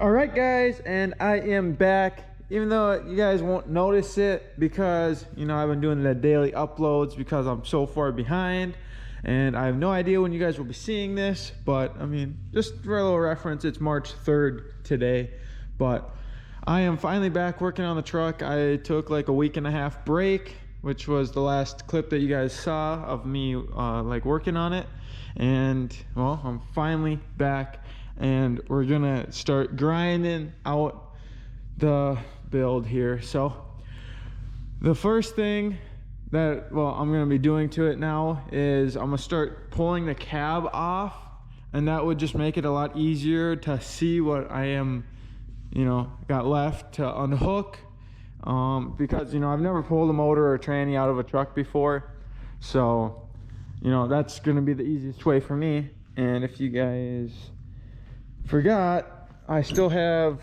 All right, guys, and I am back. Even though you guys won't notice it because, I've been doing the daily uploads because I'm so far behind. And I have no idea when you guys will be seeing this. But, just for a little reference, it's March 3rd today. But I am finally back working on the truck. I took like a week and a half break, which was the last clip that you guys saw of me working on it. And, well, I'm finally back. And we're gonna start grinding out the build here. So the first thing that I'm gonna be doing to it now is I'm gonna start pulling the cab off, and that would just make it a lot easier to see what I am got left to unhook, because I've never pulled a motor or a tranny out of a truck before, so that's gonna be the easiest way for me. And if you guys forgot, I still have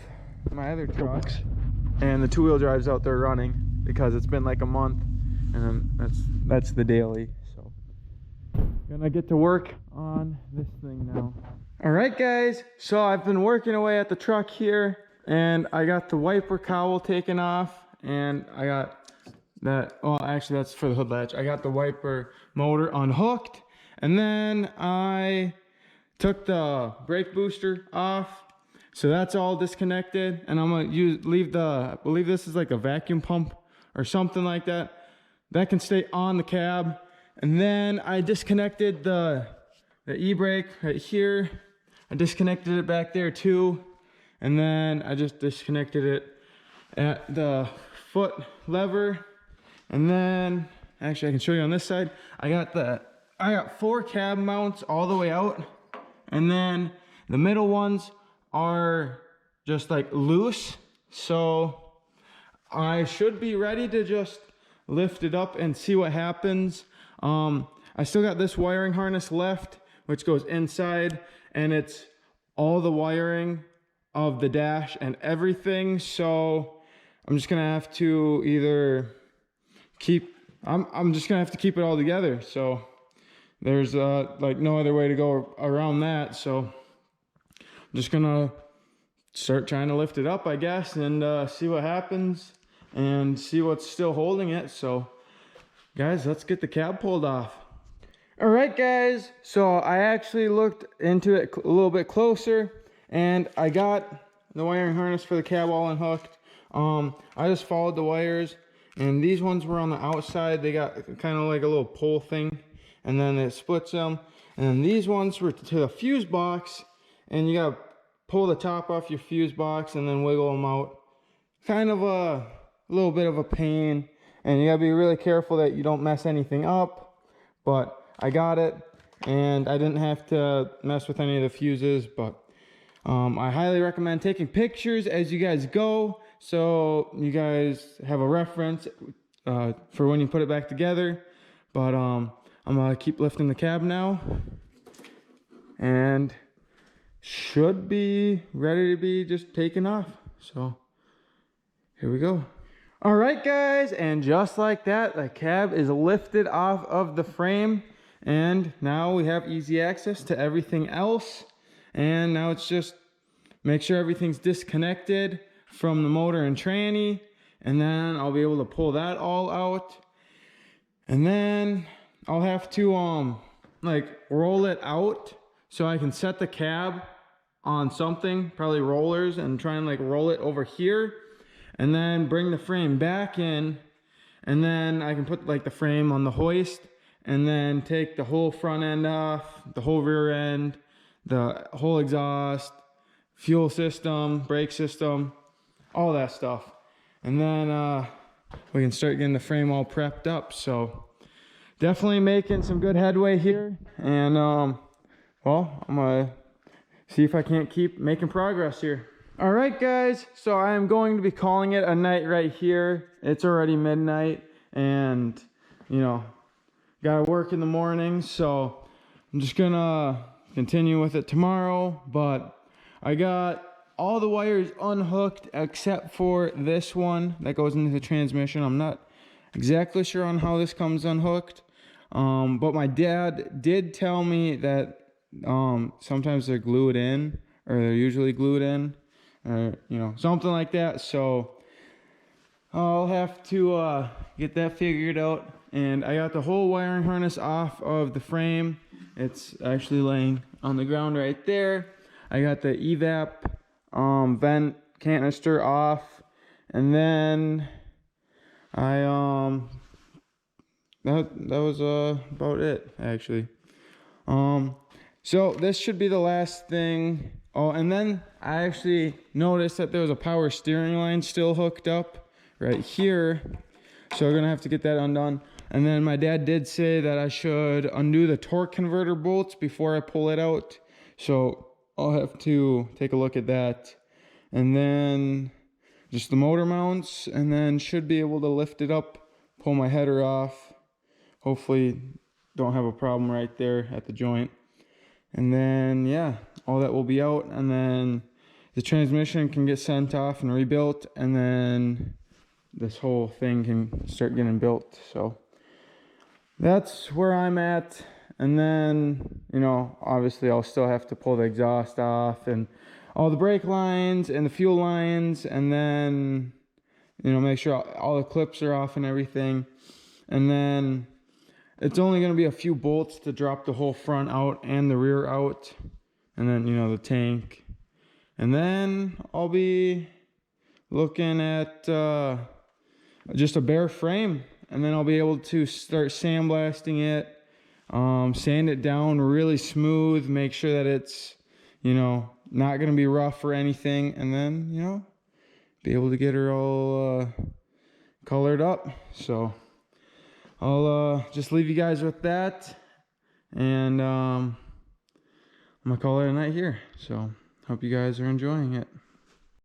my other trucks and the two-wheel drives out there running because it's been like a month, and that's the daily. So gonna get to work on this thing now. All right, guys, so I've been working away at the truck here, and I got the wiper cowl taken off, and I got that, well, actually that's for the hood latch. I got the wiper motor unhooked, and then I took the brake booster off, so that's all disconnected. And I'm gonna I believe this is like a vacuum pump or something like that, that can stay on the cab. And then I disconnected the e-brake right here. I disconnected it back there too, and then I just disconnected it at the foot lever. And then actually I can show you on this side, I got 4 cab mounts all the way out. And then the middle ones are just like loose. So I should be ready to just lift it up and see what happens. I still got this wiring harness left, which goes inside, and it's all the wiring of the dash and everything. So I'm just gonna have to either I'm just gonna have to keep it all together. So there's like no other way to go around that. So I'm just gonna start trying to lift it up, I guess, and see what happens and see what's still holding it. So guys, let's get the cab pulled off. All right, guys, so I actually looked into it a little bit closer, and I got the wiring harness for the cab all unhooked. I just followed the wires, and these ones were on the outside. They got kind of like a little pull thing, and then it splits them. And then these ones were to the fuse box, and you gotta pull the top off your fuse box and then wiggle them out. Kind of a little bit of a pain, and you gotta be really careful that you don't mess anything up. But I got it, and I didn't have to mess with any of the fuses. But I highly recommend taking pictures as you guys go, so you guys have a reference for when you put it back together. But I'm gonna keep lifting the cab now, and should be ready to be just taken off. So here we go. All right, guys, and just like that, the cab is lifted off of the frame, and now we have easy access to everything else. And now it's just make sure everything's disconnected from the motor and tranny, and then I'll be able to pull that all out. And then I'll have to roll it out so I can set the cab on something, probably rollers, and try and roll it over here, and then bring the frame back in, and then I can put the frame on the hoist, and then take the whole front end off, the whole rear end, the whole exhaust, fuel system, brake system, all that stuff. And then we can start getting the frame all prepped up. So definitely making some good headway here, and I'm gonna see if I can't keep making progress here. All right, guys, so I am going to be calling it a night right here. It's already midnight, and gotta work in the morning, so I'm just gonna continue with it tomorrow. But I got all the wires unhooked except for this one that goes into the transmission. I'm not exactly sure on how this comes unhooked, but my dad did tell me that sometimes they're glued in, or they're usually glued in. you know, something like that. So I'll have to get that figured out. And I got the whole wiring harness off of the frame. It's actually laying on the ground right there. I got the evap vent canister off, and then I that was about it actually. So this should be the last thing. Oh, and then I actually noticed that there was a power steering line still hooked up right here, so we're gonna have to get that undone. And then my dad did say that I should undo the torque converter bolts before I pull it out, so I'll have to take a look at that. And then just the motor mounts, and then should be able to lift it up, pull my header off. Hopefully don't have a problem right there at the joint. And then yeah, all that will be out, and then the transmission can get sent off and rebuilt, and then this whole thing can start getting built. So that's where I'm at. And then, you know, obviously I'll still have to pull the exhaust off and all the brake lines and the fuel lines, and then, you know, make sure all the clips are off and everything. And then it's only going to be a few bolts to drop the whole front out and the rear out, and then, you know, the tank. And then I'll be looking at just a bare frame, and then I'll be able to start sandblasting it, sand it down really smooth, make sure that it's, you know, not going to be rough or anything, and then, you know, be able to get her all colored up. So I'll just leave you guys with that, and I'm gonna call it a night here. So hope you guys are enjoying it.